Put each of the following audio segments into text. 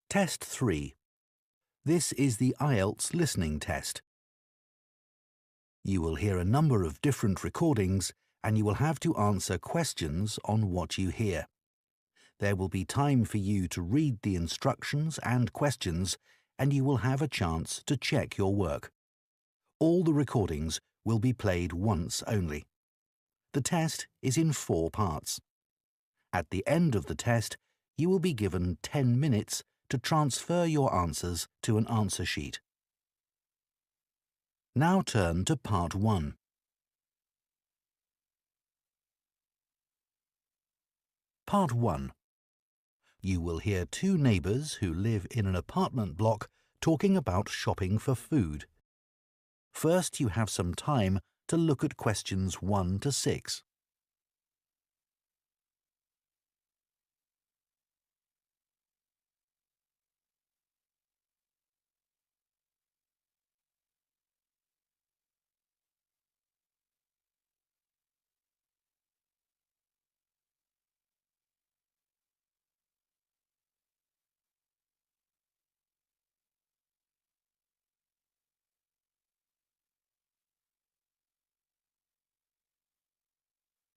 Test 3. This is the IELTS listening test. You will hear a number of different recordings and you will have to answer questions on what you hear. There will be time for you to read the instructions and questions and you will have a chance to check your work. All the recordings will be played once only. The test is in 4 parts. At the end of the test, you will be given 10 minutes to transfer your answers to an answer sheet. Now turn to Part 1. Part 1. You will hear 2 neighbours who live in an apartment block talking about shopping for food. First, you have some time to look at questions 1 to 6.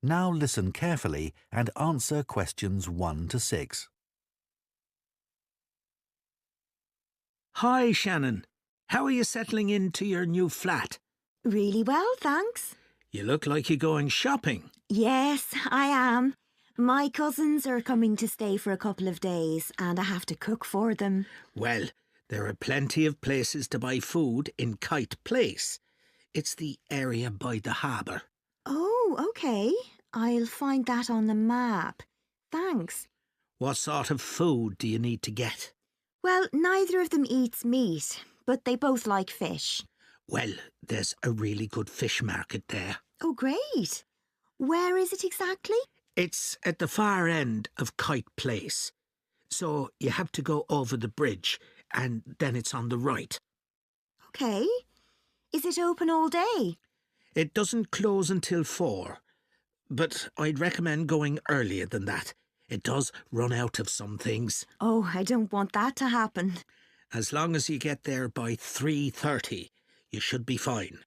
Now listen carefully and answer questions 1 to 6. Hi, Shannon. How are you settling into your new flat? Really well, thanks. You look like you're going shopping. Yes, I am. My cousins are coming to stay for a couple of days and I have to cook for them. Well, there are plenty of places to buy food in Kite Place. It's the area by the harbour. Oh, OK. I'll find that on the map. Thanks. What sort of food do you need to get? Well, neither of them eats meat, but they both like fish. Well, there's a really good fish market there. Oh, great. Where is it exactly? It's at the far end of Kite Place. So you have to go over the bridge and then it's on the right. OK. Is it open all day? It doesn't close until 4, but I'd recommend going earlier than that. It does run out of some things. Oh, I don't want that to happen. As long as you get there by 3:30, you should be fine.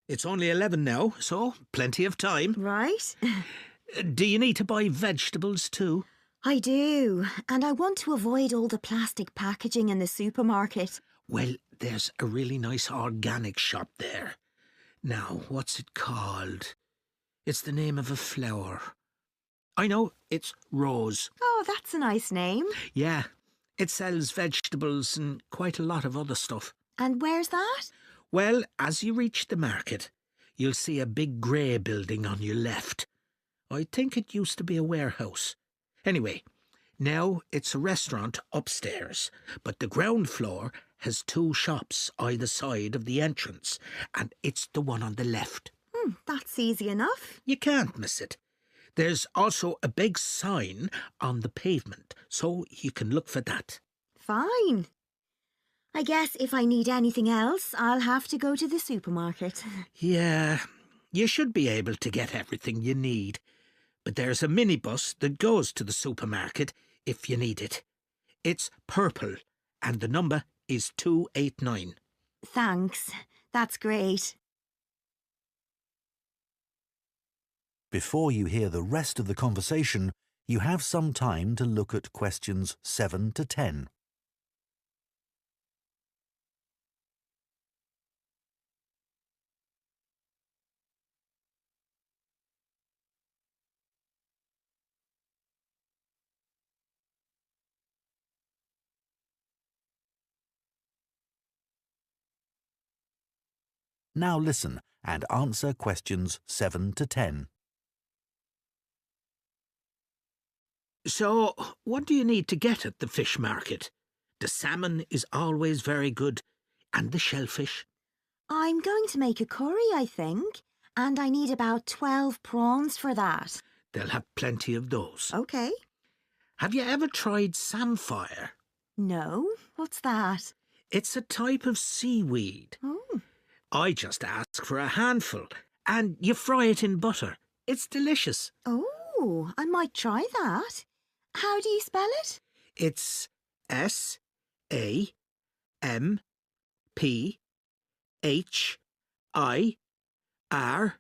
It's only 11 now, so plenty of time. Right. Do you need to buy vegetables too? I do, and I want to avoid all the plastic packaging in the supermarket. Well, there's a really nice organic shop there. Now, what's it called? It's the name of a flower. I know, it's Rose. Oh, that's a nice name. Yeah, it sells vegetables and quite a lot of other stuff. And where's that? Well, as you reach the market, you'll see a big grey building on your left. I think it used to be a warehouse. Anyway, now it's a restaurant upstairs, but the ground floor has 2 shops either side of the entrance, and it's the one on the left. That's easy enough. You can't miss it. There's also a big sign on the pavement, so you can look for that. Fine. I guess if I need anything else, I'll have to go to the supermarket. Yeah, you should be able to get everything you need. But there's a minibus that goes to the supermarket if you need it. It's purple, and the number is 289. Thanks. That's great. Before you hear the rest of the conversation, you have some time to look at questions 7 to 10. Now listen and answer questions 7 to 10. So, what do you need to get at the fish market? The salmon is always very good, and the shellfish. I'm going to make a curry, I think, and I need about 12 prawns for that. They'll have plenty of those. OK. Have you ever tried samphire? No, what's that? It's a type of seaweed. Oh. I just ask for a handful, and you fry it in butter. It's delicious. Oh, I might try that. How do you spell it? It's S-A-M-P-H-I-R-E. A, M, P, H, I, R,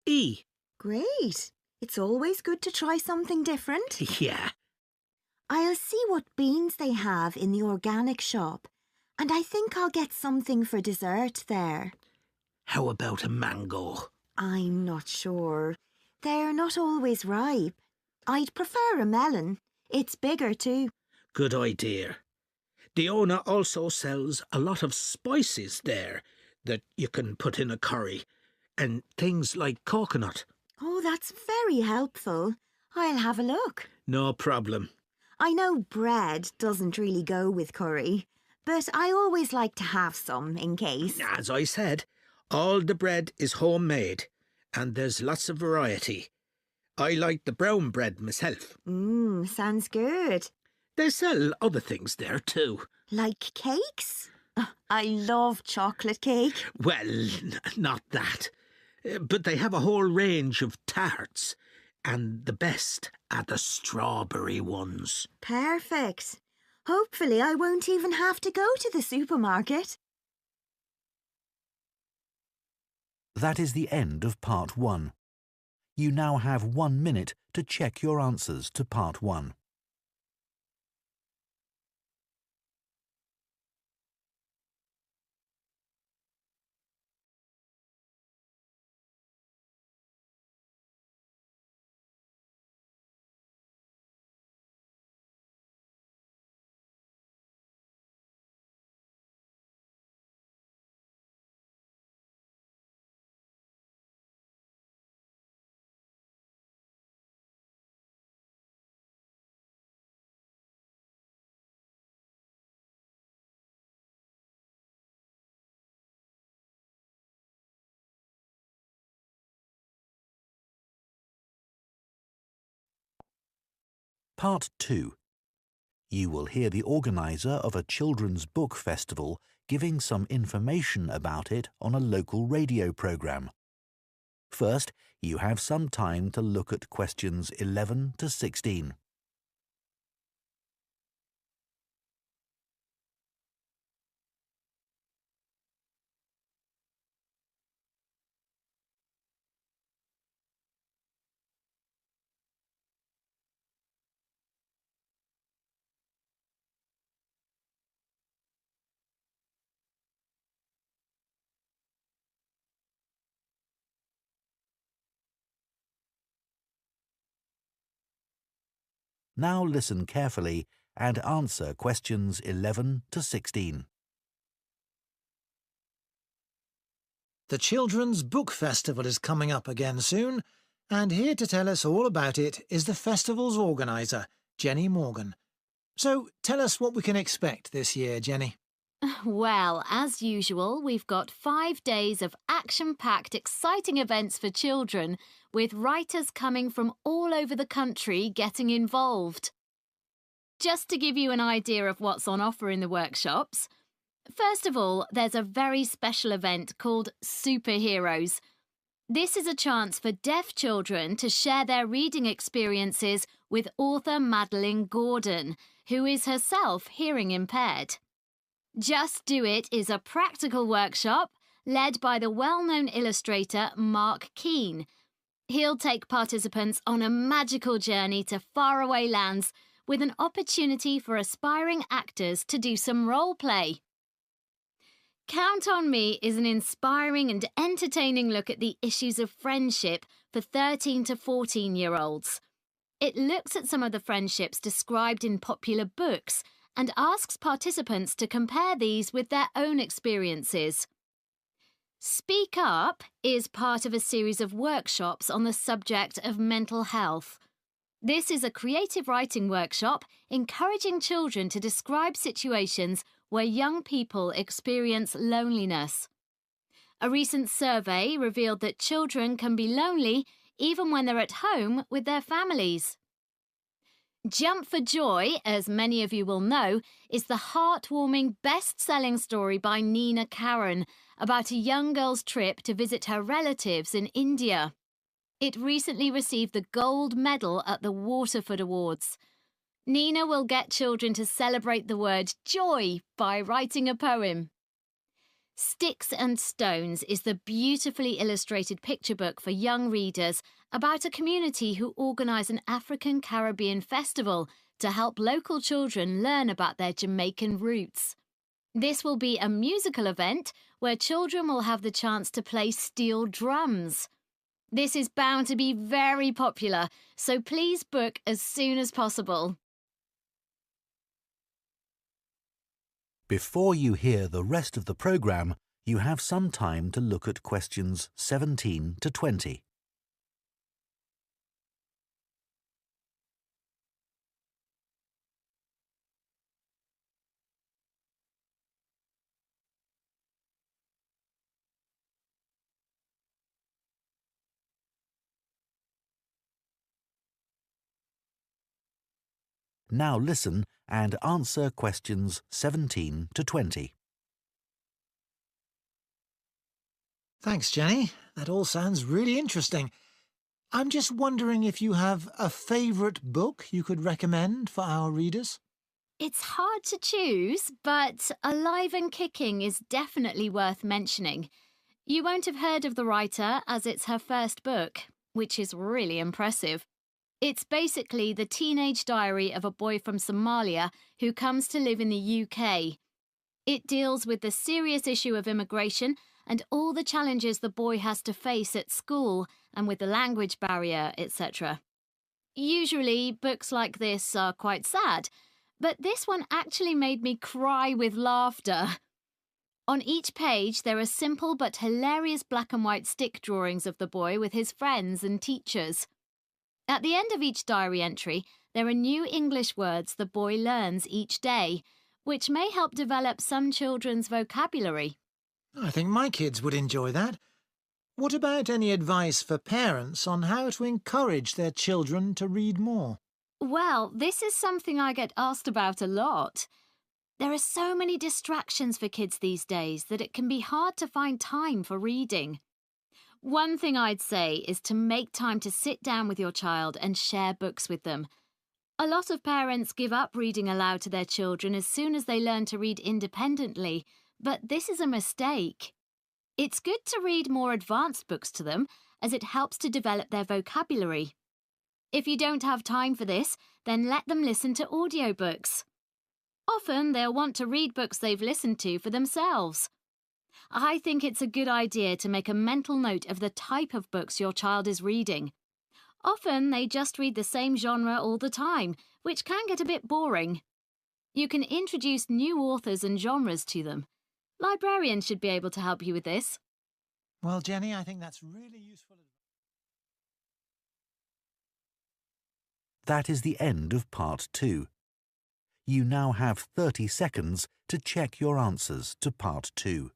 E. Great. It's always good to try something different. Yeah. I'll see what beans they have in the organic shop, and I think I'll get something for dessert there. How about a mango? I'm not sure. They're not always ripe. I'd prefer a melon. It's bigger too. Good idea. The owner also sells a lot of spices there that you can put in a curry, and things like coconut. Oh, that's very helpful. I'll have a look. No problem. I know bread doesn't really go with curry, but I always like to have some in case. As I said, all the bread is homemade, and there's lots of variety. I like the brown bread myself. Sounds good. They sell other things there too. Like cakes? I love chocolate cake. Well, not that. But they have a whole range of tarts, and the best are the strawberry ones. Perfect. Hopefully I won't even have to go to the supermarket. That is the end of Part 1. You now have 1 minute to check your answers to Part 1. Part 2. You will hear the organiser of a children's book festival giving some information about it on a local radio programme. First, you have some time to look at questions 11 to 16. Now listen carefully and answer questions 11 to 16. The Children's Book Festival is coming up again soon, and here to tell us all about it is the festival's organiser, Jenny Morgan. So tell us what we can expect this year, Jenny. Well, as usual, we've got 5 days of action-packed, exciting events for children, with writers coming from all over the country getting involved. Just to give you an idea of what's on offer in the workshops, first of all, there's a very special event called Superheroes. This is a chance for deaf children to share their reading experiences with author Madeline Gordon, who is herself hearing impaired. Just Do It is a practical workshop led by the well-known illustrator Mark Keane. He'll take participants on a magical journey to faraway lands with an opportunity for aspiring actors to do some role play. Count on Me is an inspiring and entertaining look at the issues of friendship for 13 to 14-year-olds. It looks at some of the friendships described in popular books and asks participants to compare these with their own experiences. Speak Up is part of a series of workshops on the subject of mental health. This is a creative writing workshop encouraging children to describe situations where young people experience loneliness. A recent survey revealed that children can be lonely even when they're at home with their families. Jump for Joy, as many of you will know, is the heartwarming best-selling story by Nina Karen about a young girl's trip to visit her relatives in India. It recently received the gold medal at the Waterford Awards. Nina will get children to celebrate the word joy by writing a poem. Sticks and Stones is the beautifully illustrated picture book for young readers about a community who organise an African Caribbean festival to help local children learn about their Jamaican roots. This will be a musical event where children will have the chance to play steel drums. This is bound to be very popular, so please book as soon as possible. Before you hear the rest of the programme, you have some time to look at questions 17 to 20. Now listen and answer questions 17 to 20. Thanks, Jenny. That all sounds really interesting. I'm just wondering if you have a favourite book you could recommend for our readers? It's hard to choose, but Alive and Kicking is definitely worth mentioning. You won't have heard of the writer as it's her first book, which is really impressive. It's basically the teenage diary of a boy from Somalia who comes to live in the UK. It deals with the serious issue of immigration and all the challenges the boy has to face at school and with the language barrier, etc. Usually, books like this are quite sad, but this one actually made me cry with laughter. On each page, there are simple but hilarious black and white stick drawings of the boy with his friends and teachers. At the end of each diary entry, there are new English words the boy learns each day, which may help develop some children's vocabulary. I think my kids would enjoy that. What about any advice for parents on how to encourage their children to read more? Well, this is something I get asked about a lot. There are so many distractions for kids these days that it can be hard to find time for reading. One thing I'd say is to make time to sit down with your child and share books with them. A lot of parents give up reading aloud to their children as soon as they learn to read independently, but this is a mistake. It's good to read more advanced books to them as it helps to develop their vocabulary. If you don't have time for this, then let them listen to audiobooks. Often they'll want to read books they've listened to for themselves. I think it's a good idea to make a mental note of the type of books your child is reading. Often they just read the same genre all the time, which can get a bit boring. You can introduce new authors and genres to them. Librarians should be able to help you with this. Well, Jenny, I think that's really useful. That is the end of part 2. You now have 30 seconds to check your answers to part 2.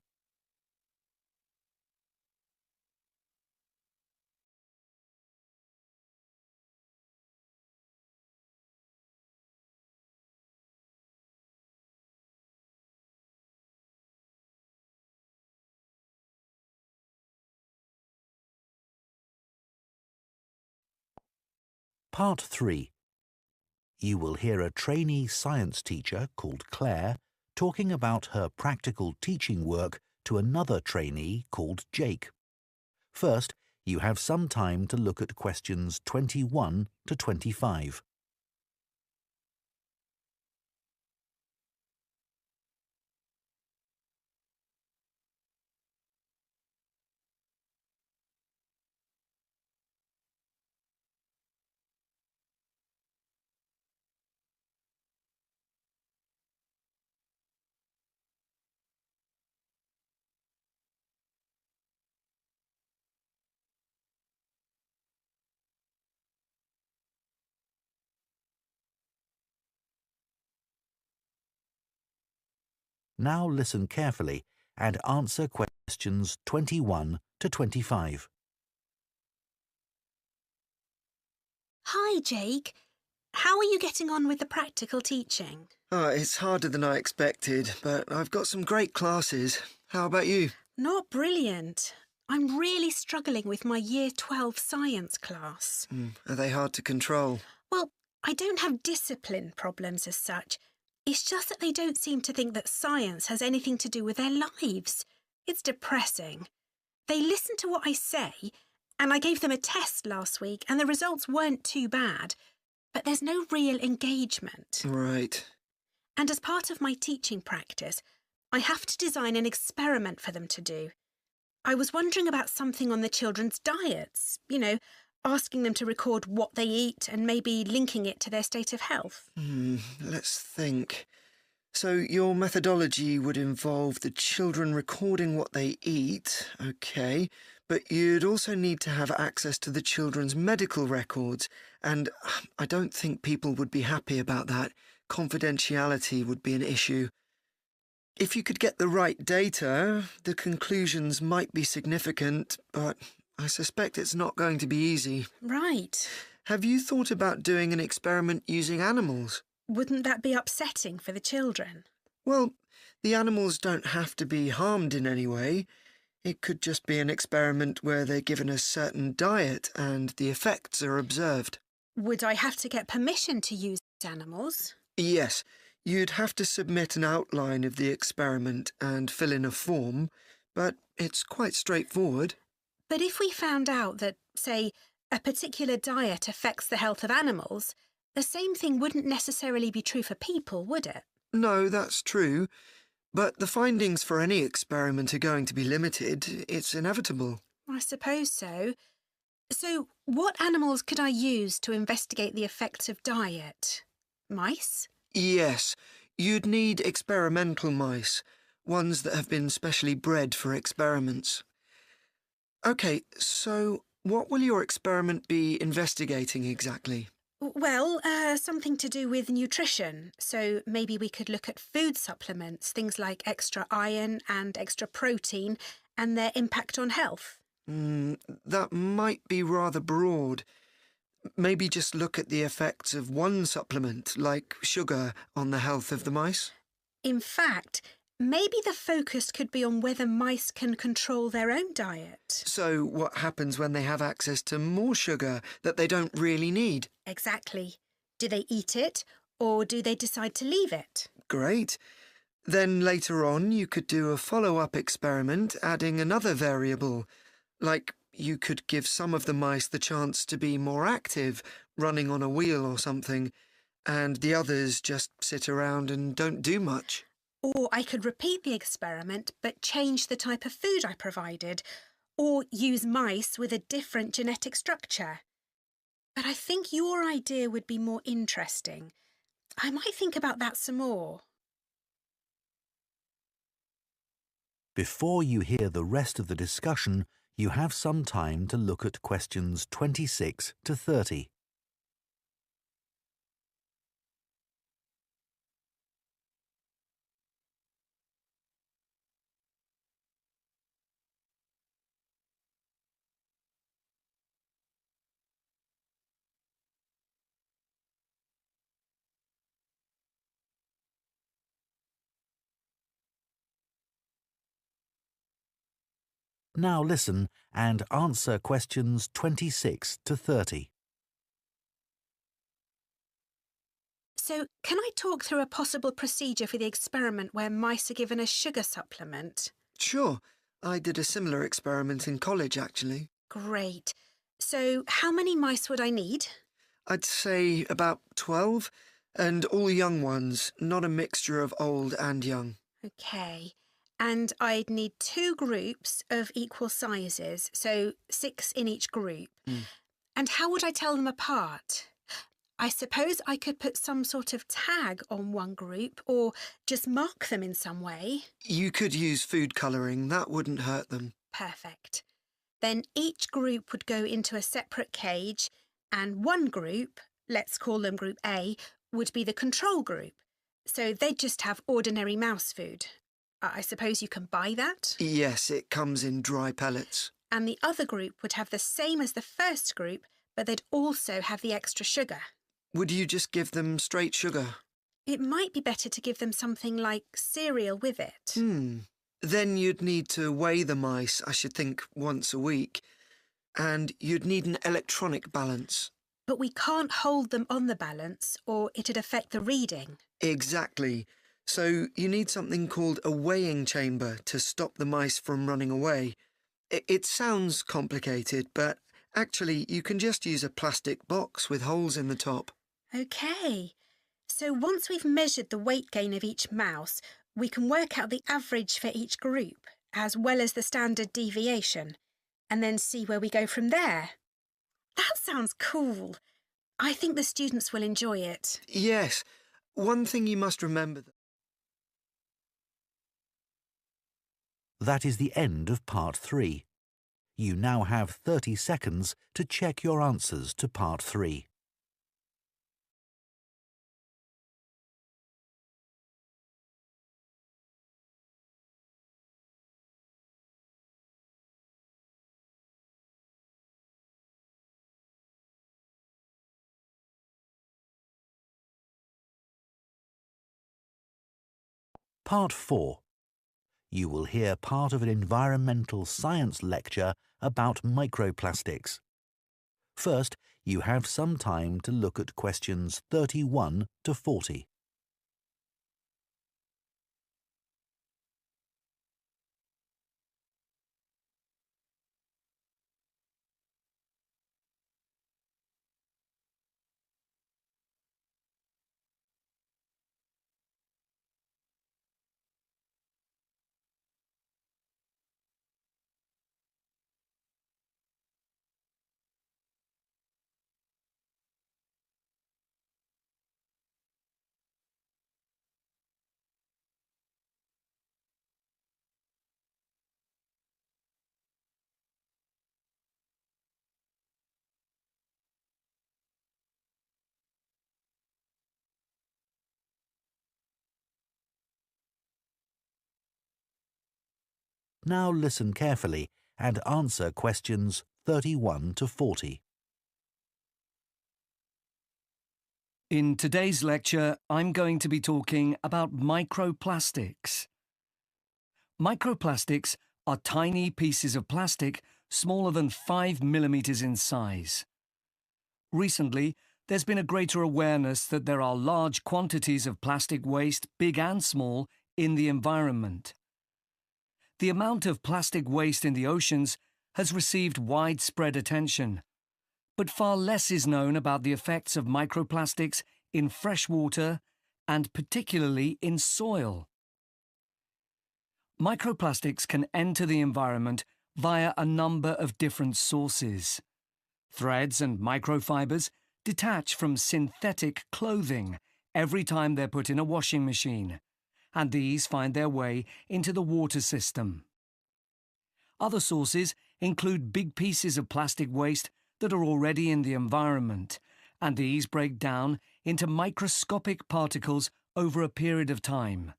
Part 3. You will hear a trainee science teacher called Claire talking about her practical teaching work to another trainee called Jake. First, you have some time to look at questions 21 to 25. Now listen carefully and answer questions 21 to 25. Hi, Jake. How are you getting on with the practical teaching? It's harder than I expected, but I've got some great classes. How about you? Not brilliant. I'm really struggling with my Year 12 science class. Are they hard to control? Well, I don't have discipline problems as such. It's just that they don't seem to think that science has anything to do with their lives. It's depressing. They listen to what I say, and I gave them a test last week, and the results weren't too bad, but there's no real engagement. Right. And as part of my teaching practice, I have to design an experiment for them to do. I was wondering about something on the children's diets, asking them to record what they eat and maybe linking it to their state of health. Let's think. So your methodology would involve the children recording what they eat, OK, but you'd also need to have access to the children's medical records, and I don't think people would be happy about that. Confidentiality would be an issue. If you could get the right data, the conclusions might be significant, but I suspect it's not going to be easy. Right. Have you thought about doing an experiment using animals? Wouldn't that be upsetting for the children? Well, the animals don't have to be harmed in any way. It could just be an experiment where they're given a certain diet and the effects are observed. Would I have to get permission to use animals? Yes, you'd have to submit an outline of the experiment and fill in a form, but it's quite straightforward. But if we found out that, say, a particular diet affects the health of animals, the same thing wouldn't necessarily be true for people, would it? No, that's true. But the findings for any experiment are going to be limited. It's inevitable. I suppose so. So, what animals could I use to investigate the effects of diet? Mice? Yes, you'd need experimental mice, ones that have been specially bred for experiments. OK, so what will your experiment be investigating exactly? Well, something to do with nutrition. So maybe we could look at food supplements, things like extra iron and extra protein, and their impact on health. That might be rather broad. Maybe just look at the effects of one supplement, like sugar, on the health of the mice. In fact, maybe the focus could be on whether mice can control their own diet. So what happens when they have access to more sugar that they don't really need? Exactly. Do they eat it, or do they decide to leave it? Great. Then later on you could do a follow-up experiment adding another variable, like you could give some of the mice the chance to be more active, running on a wheel or something, and the others just sit around and don't do much. Or I could repeat the experiment but change the type of food I provided, or use mice with a different genetic structure. But I think your idea would be more interesting. I might think about that some more. Before you hear the rest of the discussion, you have some time to look at questions 26 to 30. Now listen and answer questions 26 to 30. So, can I talk through a possible procedure for the experiment where mice are given a sugar supplement? Sure. I did a similar experiment in college, actually. Great. So, how many mice would I need? I'd say about 12, and all young ones, not a mixture of old and young. OK. And I'd need 2 groups of equal sizes, so 6 in each group. And how would I tell them apart? I suppose I could put some sort of tag on one group or just mark them in some way. You could use food colouring. That wouldn't hurt them. Perfect. Then each group would go into a separate cage, and one group, let's call them Group A, would be the control group. So they'd just have ordinary mouse food. I suppose you can buy that? Yes, it comes in dry pellets. And the other group would have the same as the first group, but they'd also have the extra sugar. Would you just give them straight sugar? It might be better to give them something like cereal with it. Then you'd need to weigh the mice, I should think, once a week. And you'd need an electronic balance. But we can't hold them on the balance or it'd affect the reading. Exactly. So you need something called a weighing chamber to stop the mice from running away. It sounds complicated, but actually you can just use a plastic box with holes in the top. OK. So once we've measured the weight gain of each mouse, we can work out the average for each group, as well as the standard deviation, and then see where we go from there. That sounds cool. I think the students will enjoy it. Yes. One thing you must remember... That is the end of Part 3. You now have 30 seconds to check your answers to Part 3. Part 4. You will hear part of an environmental science lecture about microplastics. First, you have some time to look at questions 31 to 40. Now listen carefully and answer questions 31 to 40. In today's lecture, I'm going to be talking about microplastics. Microplastics are tiny pieces of plastic smaller than 5 millimeters in size. Recently, there's been a greater awareness that there are large quantities of plastic waste, big and small, in the environment. The amount of plastic waste in the oceans has received widespread attention, but far less is known about the effects of microplastics in fresh water and particularly in soil. Microplastics can enter the environment via a number of different sources. Threads and microfibers detach from synthetic clothing every time they're put in a washing machine, and these find their way into the water system. Other sources include big pieces of plastic waste that are already in the environment, and these break down into microscopic particles over a period of time.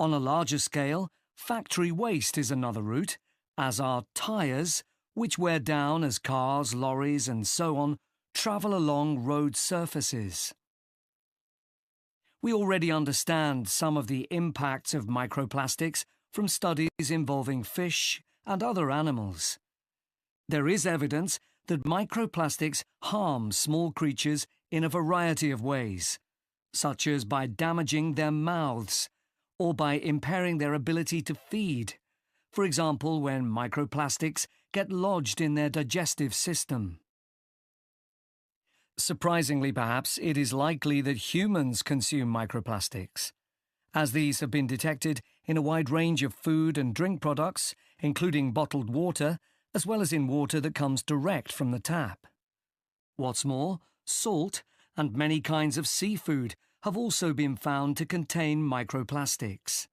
On a larger scale, factory waste is another route, as are tyres, which wear down as cars, lorries and so on travel along road surfaces. We already understand some of the impacts of microplastics from studies involving fish and other animals. There is evidence that microplastics harm small creatures in a variety of ways, such as by damaging their mouths or by impairing their ability to feed, for example when microplastics get lodged in their digestive system. Surprisingly, perhaps, it is likely that humans consume microplastics, as these have been detected in a wide range of food and drink products, including bottled water, as well as in water that comes direct from the tap. What's more, salt and many kinds of seafood have also been found to contain microplastics.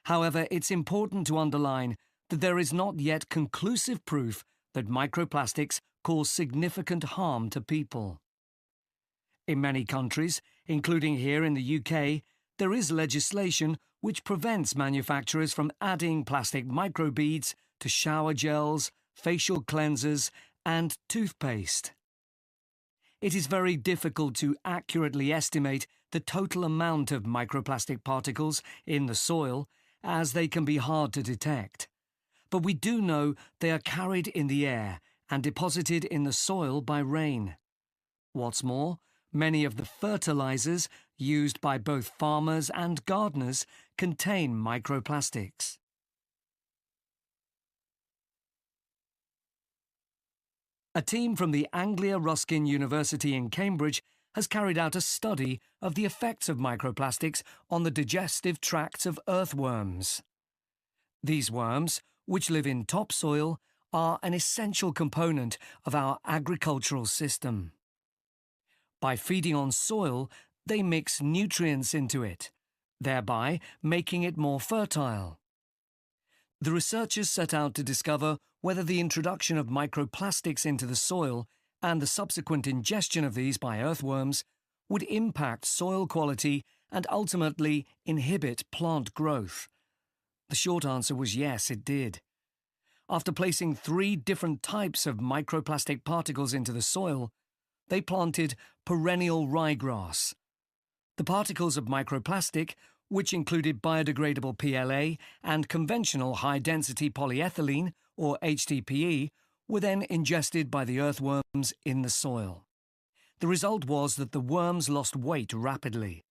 However, it's important to underline that there is not yet conclusive proof that microplastics cause significant harm to people. In many countries, including here in the UK, there is legislation which prevents manufacturers from adding plastic microbeads to shower gels, facial cleansers, and toothpaste. It is very difficult to accurately estimate the total amount of microplastic particles in the soil, as they can be hard to detect. But we do know they are carried in the air and deposited in the soil by rain. What's more, many of the fertilizers used by both farmers and gardeners contain microplastics. A team from the Anglia Ruskin University in Cambridge has carried out a study of the effects of microplastics on the digestive tracts of earthworms. These worms, which live in topsoil, are an essential component of our agricultural system. By feeding on soil, they mix nutrients into it, thereby making it more fertile. The researchers set out to discover whether the introduction of microplastics into the soil and the subsequent ingestion of these by earthworms would impact soil quality and ultimately inhibit plant growth. The short answer was yes, it did. After placing 3 different types of microplastic particles into the soil, they planted perennial ryegrass. The particles of microplastic, which included biodegradable PLA and conventional high-density polyethylene, or HDPE, were then ingested by the earthworms in the soil. The result was that the worms lost weight rapidly.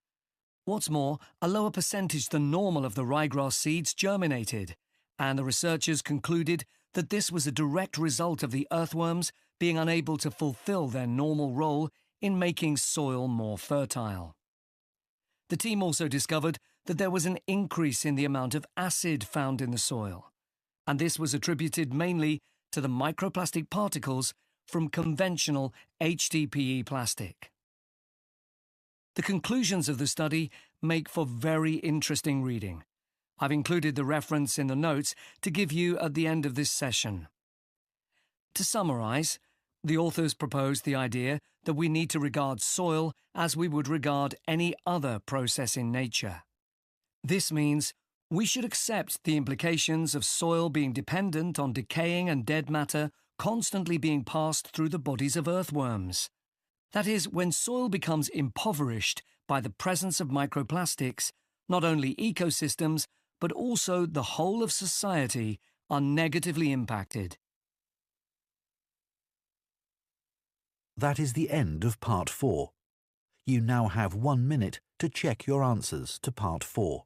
What's more, a lower percentage than normal of the ryegrass seeds germinated, and the researchers concluded that this was a direct result of the earthworms being unable to fulfill their normal role in making soil more fertile. The team also discovered that there was an increase in the amount of acid found in the soil, and this was attributed mainly to the microplastic particles from conventional HDPE plastic. The conclusions of the study make for very interesting reading. I've included the reference in the notes to give you at the end of this session. To summarize, the authors proposed the idea that we need to regard soil as we would regard any other process in nature. This means we should accept the implications of soil being dependent on decaying and dead matter constantly being passed through the bodies of earthworms. That is, when soil becomes impoverished by the presence of microplastics, not only ecosystems, but also the whole of society are negatively impacted. That is the end of Part 4. You now have 1 minute to check your answers to Part 4.